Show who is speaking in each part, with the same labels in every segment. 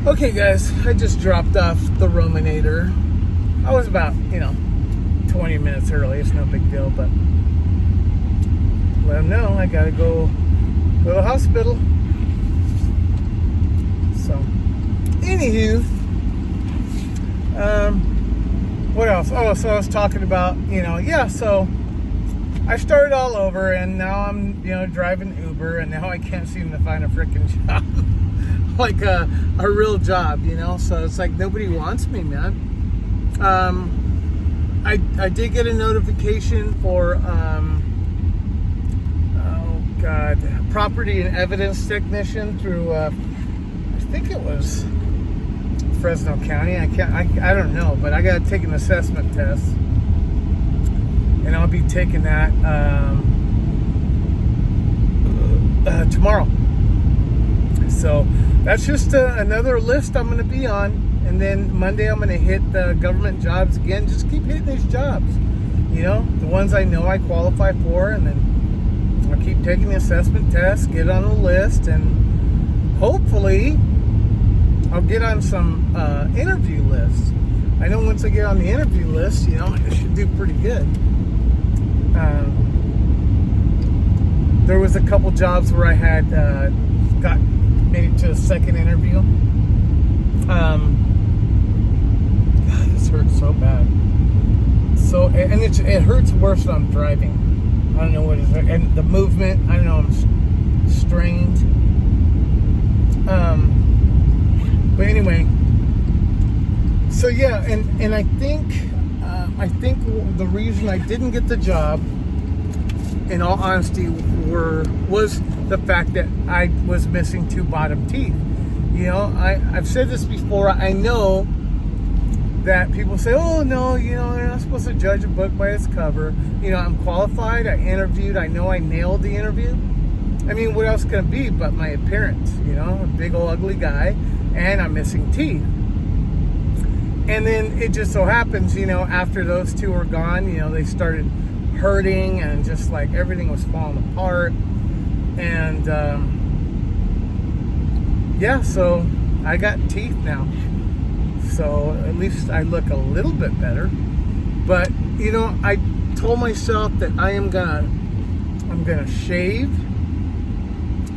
Speaker 1: Okay, guys, I just dropped off the Rominator. I was about, 20 minutes early. It's no big deal, but let them know I gotta go to the hospital. So, anywho, what else? Oh, so I was talking about, so I started all over, and now I'm, driving Uber, and now I can't seem to find a freaking job. Like a real job, so it's like nobody wants me, man. I did get a notification for property and evidence technician through I think it was Fresno County. I don't know, but I gotta take an assessment test, and I'll be taking that tomorrow. So that's just another list I'm going to be on. And then Monday I'm going to hit the government jobs again. Just keep hitting these jobs. The ones I know I qualify for. And then I'll keep taking the assessment test, get on the list. And hopefully I'll get on some interview lists. I know once I get on the interview list, I should do pretty good. There was a couple jobs where I had made it to a second interview. God, this hurts so bad. So, and it hurts worse when I'm driving. I don't know what it is. And the movement, I don't know, I'm strained. But anyway, so yeah, and I think the reason I didn't get the job, in all honesty, was the fact that I was missing 2 bottom teeth. I've said this before. I know that people say, oh, no, they're not supposed to judge a book by its cover. I'm qualified. I interviewed. I know I nailed the interview. I mean, what else can it be but my appearance? A big old ugly guy, and I'm missing teeth. And then it just so happens, after those 2 were gone, they started hurting, and just like everything was falling apart. And so I got teeth now, so at least I look a little bit better. But I told myself that I'm gonna shave,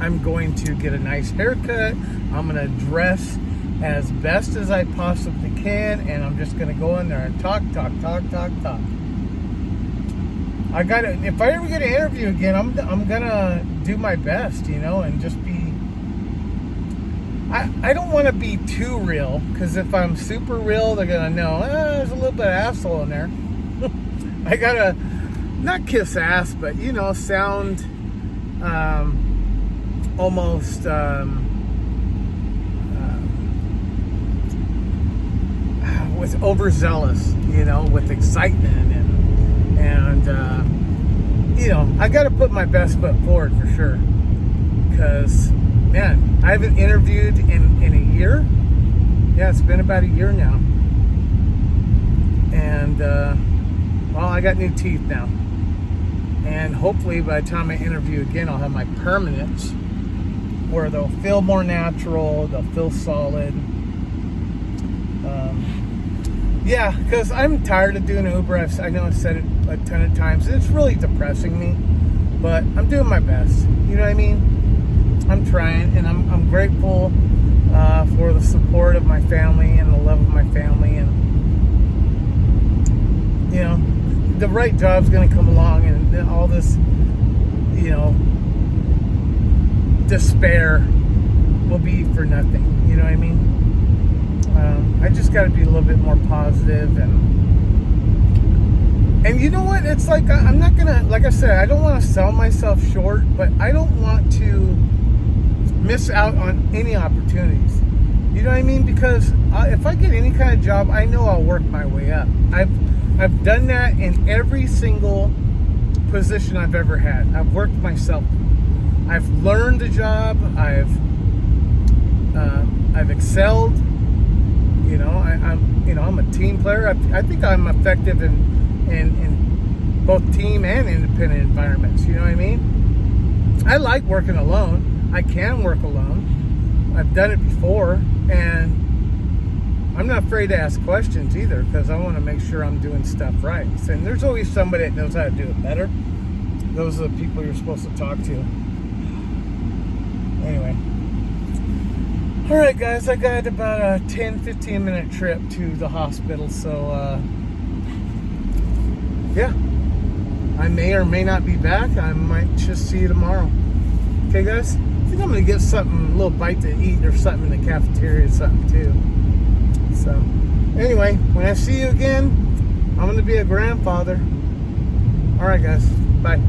Speaker 1: I'm going to get a nice haircut, I'm gonna dress as best as I possibly can, and I'm just gonna go in there and talk. If I ever get an interview again, I'm gonna do my best, and just be. I don't want to be too real, because if I'm super real, they're gonna know there's a little bit of asshole in there. I gotta not kiss ass, but sound almost with overzealous, with excitement and I got to put my best foot forward for sure, because, man, I haven't interviewed in a year. Yeah, it's been about a year now. And, I got new teeth now. And hopefully by the time I interview again, I'll have my permanents, where they'll feel more natural, they'll feel solid. Yeah, because I'm tired of doing Uber. I know I've said it a ton of times. It's really depressing me, but I'm doing my best. You know what I mean? I'm trying, and I'm grateful for the support of my family and the love of my family. And, the right job's going to come along, and all this, despair will be for nothing. You know what I mean? I just got to be a little bit more positive, and you know what? It's like, I'm not gonna, like I said, I don't want to sell myself short, but I don't want to miss out on any opportunities. You know what I mean? Because if I get any kind of job, I know I'll work my way up. I've done that in every single position I've ever had. I've worked myself. I've learned the job. I've excelled. I'm a team player. I think I'm effective in both team and independent environments. You know what I mean? I like working alone. I can work alone. I've done it before, and I'm not afraid to ask questions either, because I want to make sure I'm doing stuff right. And there's always somebody that knows how to do it better. Those are the people you're supposed to talk to. Anyway. Alright guys, I got about a 10-15 minute trip to the hospital, so yeah. I may or may not be back. I might just see you tomorrow. Okay guys? I think I'm going to get something, a little bite to eat or something in the cafeteria or something too. So, anyway, when I see you again, I'm going to be a grandfather. Alright guys, bye.